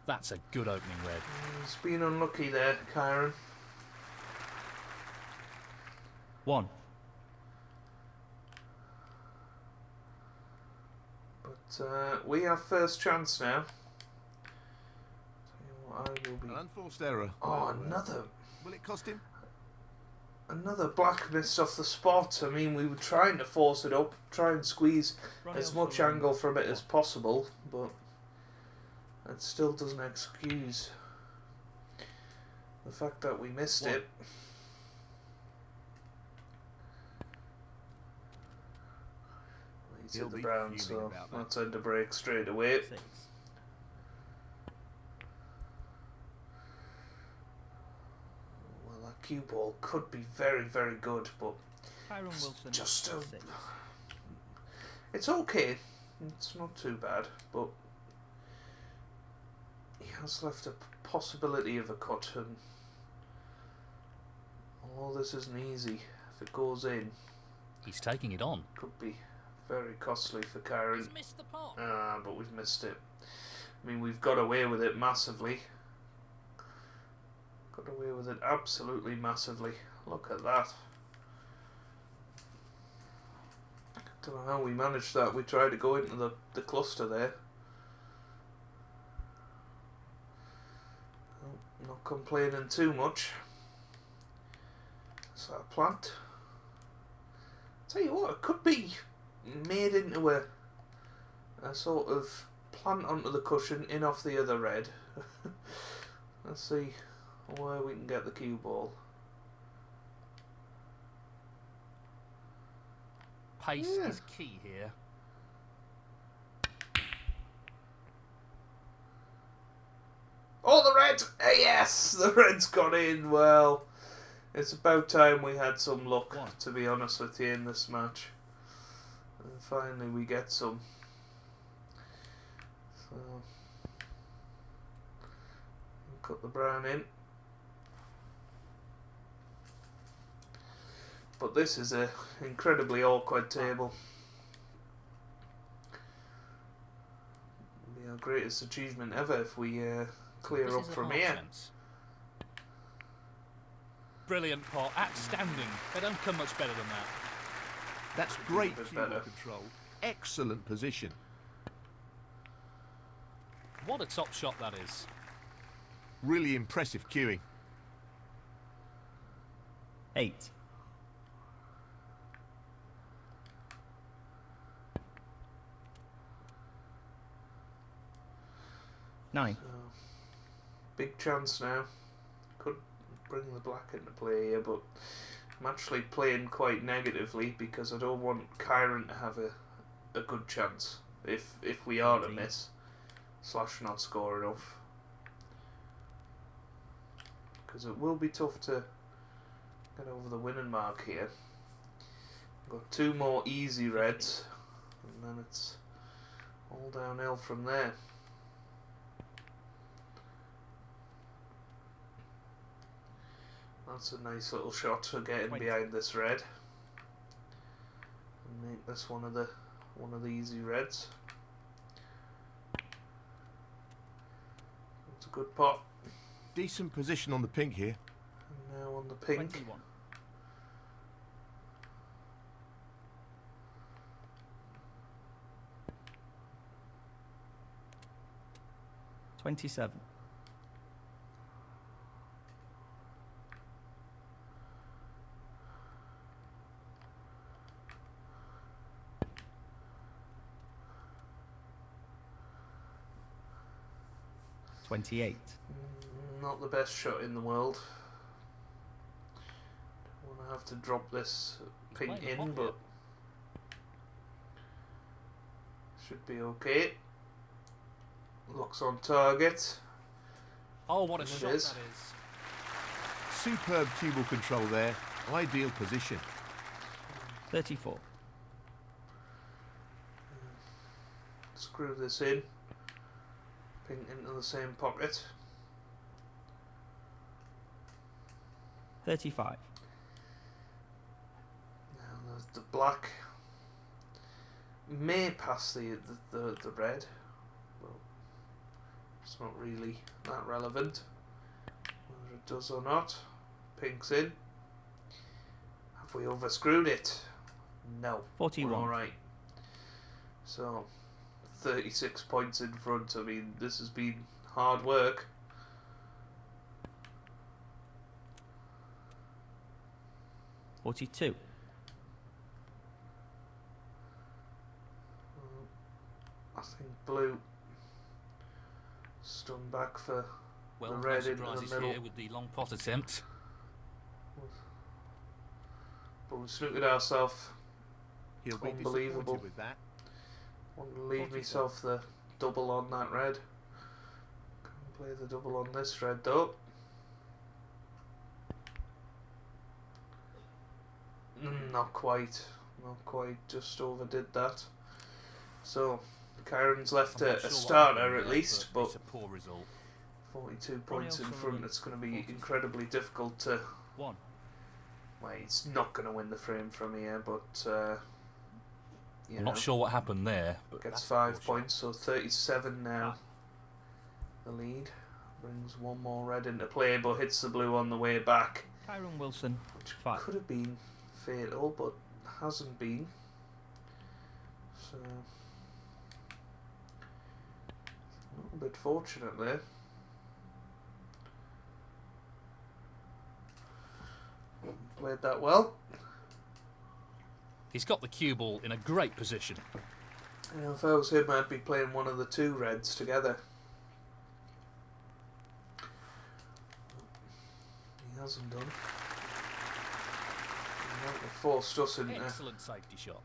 That's a good opening red. he's been unlucky there, Kyron. 1. But we have first chance now. Tell you what, I will be. An unforced error. Oh, Well, another Will it cost him? black missed off the spot. I mean, we were trying to force it up, try and squeeze Ronnie as much O'Sullivan. angle from it as possible, but it still doesn't excuse the fact that we missed it. He's He'll hit the be brown, fuming so about that. that's end the break straight away. 6. Well, that cue ball could be very, very good, but Kyron Wilson. just 6. it's okay. It's not too bad, but he has left a possibility of a cut, and although this isn't easy, if it goes in, He's taking it on. could be very costly for Kyron. He's missed the pot. But we've missed it. I mean, we've got away with it massively. Got away with it absolutely massively. Look at that. Don't know how we managed that. We tried to go into the cluster there. Oh, not complaining too much. So a plant. Tell you what, it could be made into a sort of plant onto the cushion in off the other red. Let's see where we can get the cue ball. Pace Yeah. is key here. Oh, the red! Yes, the red's got in. Well, it's about time we had some luck, One. to be honest with you, in this match. And finally we get some. So, cut the brown in. But this is a incredibly awkward table. It'll be our greatest achievement ever if we clear This up is a from half here. chance. Brilliant pot. Outstanding. They don't come much better than that. That's great bit cue ball better. control. Excellent position. What a top shot that is. Really impressive cueing. 8. Nine. So, big chance now. Could bring the black into play here, but I'm actually playing quite negatively because I don't want Kyron to have a good chance if we are to miss / not score enough. Because it will be tough to get over the winning mark here. Got 2 more easy reds, and then it's all downhill from there. That's a nice little shot for getting behind this red and make this one of the easy reds. It's a good pot. Decent position on the pink here. And now on the pink. 21. 27. 28. Not the best shot in the world. Don't want to have to drop this pink Playing in, hot but should be okay. Looks on target. Oh, what a And it shot is. that is. Superb cue ball control there. Ideal position. 34. Screw this in. Pink into the same pocket. 35. Now there's the black. May pass the red. Well, it's not really that relevant. Whether it does or not. Pink's in. Have we overscrewed it? No. 41. Alright. So, 36 points in front. I mean, this has been hard work. $42. I think blue stun back for Well, the no red into the surprises middle. here with the long pot attempt. But we snookered ourselves. He'll be Unbelievable. disappointed with that. Want to leave 44. myself the double on that red. Can't play the double on this red though. Not quite. Not quite. Just overdid that. So, Kyron's left I'm not a sure what starter happened at there, least, but it's a poor result. 42 Ronnie points in O'Sullivan, front. It's going to be 46. incredibly difficult to. 1. Well, he's not going to win the frame from here, but you I'm know, not sure what happened there, but gets that's a 5 poor shot. points, so 37 now. The lead brings one more red into play, but hits the blue on the way back, Kyron Wilson, which 5. could have been fatal, but hasn't been. So a little bit fortunate there. Played that well. He's got the cue ball in a great position. You know, if I was him, I'd be playing one of the two reds together. He hasn't done. He might have forced us into at Excellent safety shot.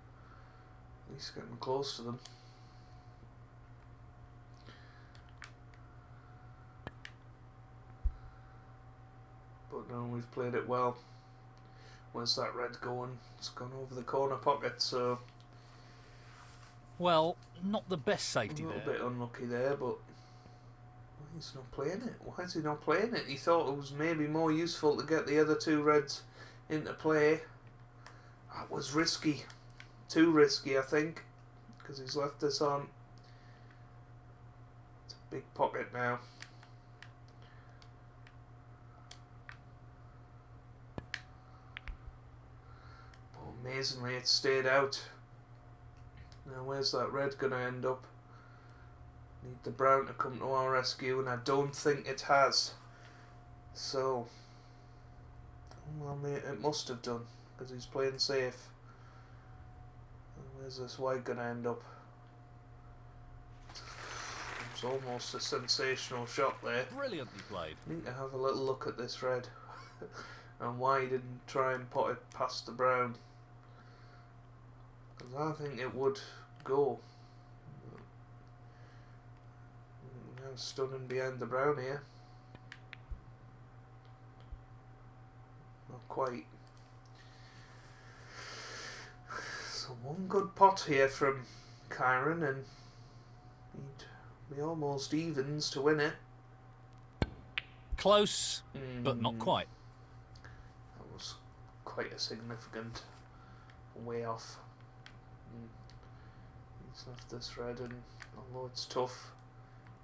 least getting close to them. But no, we've played it well. Where's that red going? It's gone over the corner pocket, so Well, not the best a safety little there. bit unlucky there, but he's not playing it. Why is he not playing it? He thought it was maybe more useful to get the other two reds into play. That was risky. Too risky, I think, because he's left us on. It's a big pocket now. But amazingly, it stayed out. Now, where's that red going to end up? Need the brown to come to our rescue, and I don't think it has. So, well, it must have done, because he's playing safe. And where's this white going to end up? It's almost a sensational shot there. Brilliantly played. Need to have a little look at this red and why he didn't try and put it past the brown, because I think it would go. Now stunning behind the brown here. Not quite. So one good pot here from Kyron, and he'd be almost evens to win it. Close, but not Mm. quite. That was quite a significant way off. He's left this red, and although it's tough,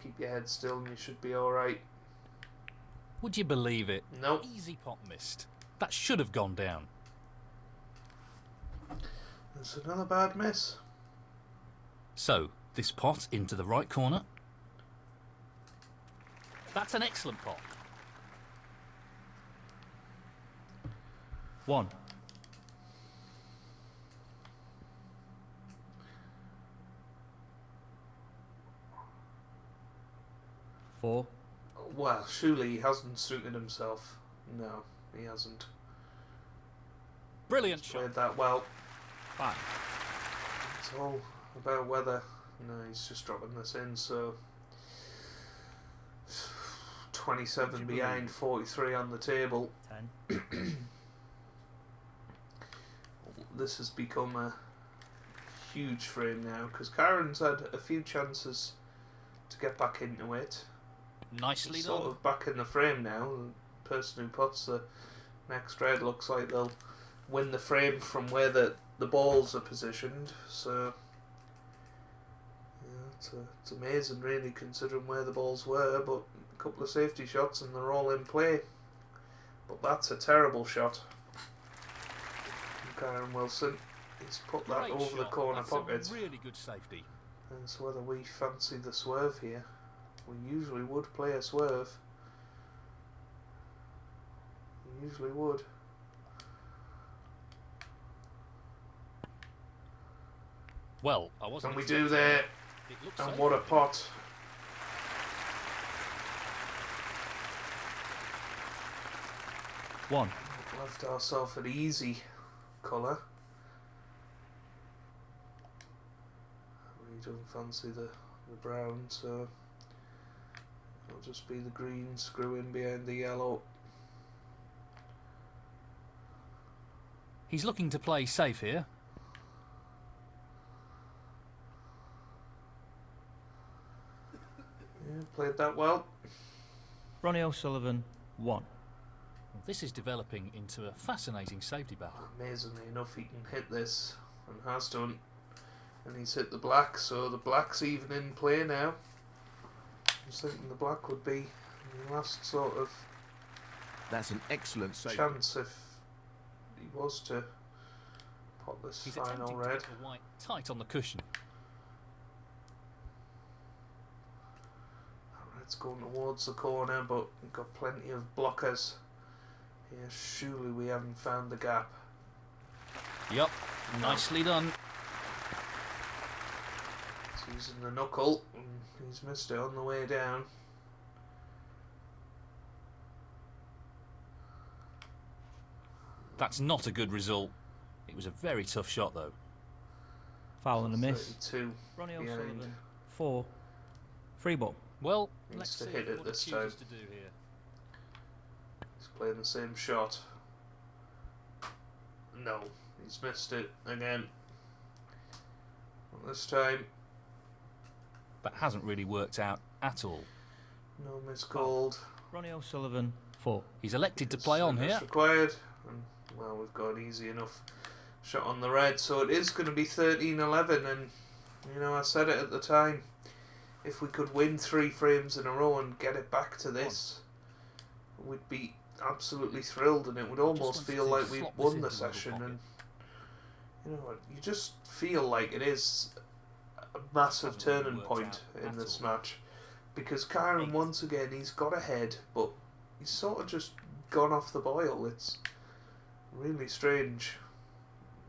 keep your head still and you should be alright. Would you believe it? Nope. Easy pot missed. That should have gone down. There's another bad miss. So, this pot into the right corner. That's an excellent pot. 1. $4. Well, surely he hasn't suited himself. No, he hasn't. Brilliant He's shot. played that well. Fine. It's all about whether. No, he's just dropping this in, so 27 behind, 43 on the table. 10. This has become a huge frame now, because Kyron's had a few chances to get back into it. Nicely He's done. sort of back in the frame now. The person who puts the next red looks like they'll win the frame from where the balls are positioned. So yeah, it's amazing really, considering where the balls were, but a couple of safety shots and they're all in play. But that's a terrible shot. Kyron Wilson, he's put that Great over shot. the corner That's pocket. A really good safety. And it's whether we fancy the swerve here. We usually would play a swerve. We usually would. Well, I wasn't. And we do there. It looks And safe. what a pot. One. Left ourselves an easy colour. We don't fancy the brown, so it'll just be the green, screw in behind the yellow. He's looking to play safe here. Yeah, played that well. Ronnie O'Sullivan, 1. This is developing into a fascinating safety battle. Amazingly enough, he can hit this, and has done. And he's hit the black, so the black's even in play now. I was thinking the black would be the last sort of That's an excellent save. chance if he was to pop this He's final attempting red. to get the white tight on the cushion. Red's going towards the corner, but we've got plenty of blockers. Here, surely we haven't found the gap. Yup, nicely done. He's using the knuckle, and he's missed it on the way down. That's not a good result. It was a very tough shot though. Foul and a miss. 32 Ronnie behind. O'Sullivan, 4. Free ball. Well, Needs let's to see hit it what this he chooses time. to do here. He's playing the same shot. No, he's missed it again. Not this time. That hasn't really worked out at all. No miscalled. Ronnie O'Sullivan, 4. He's elected to play on here. Required. And, well, we've got an easy enough shot on the red, so it is going to be 13-11. And you know, I said it at the time. If we could win 3 frames in a row and get it back to this, we'd be absolutely thrilled, and it would almost feel like we won the session. And you know, you just feel like it is a massive turning point in this match, because Kyron once again, he's got ahead, but he's sort of just gone off the boil. It's really strange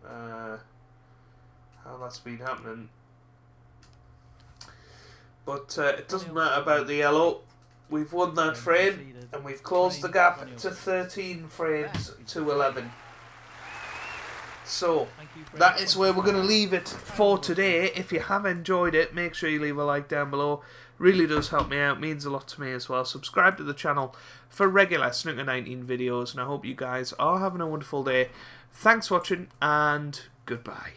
how that's been happening. But it doesn't matter about the yellow. We've won that frame, and we've closed the gap to 13 frames to 11. So that is where we're going to leave it for today. If you have enjoyed it, make sure you leave a like down below. Really does help me out, means a lot to me as well. Subscribe to the channel for regular Snooker 19 videos, and I hope you guys are having a wonderful day. Thanks for watching, and goodbye.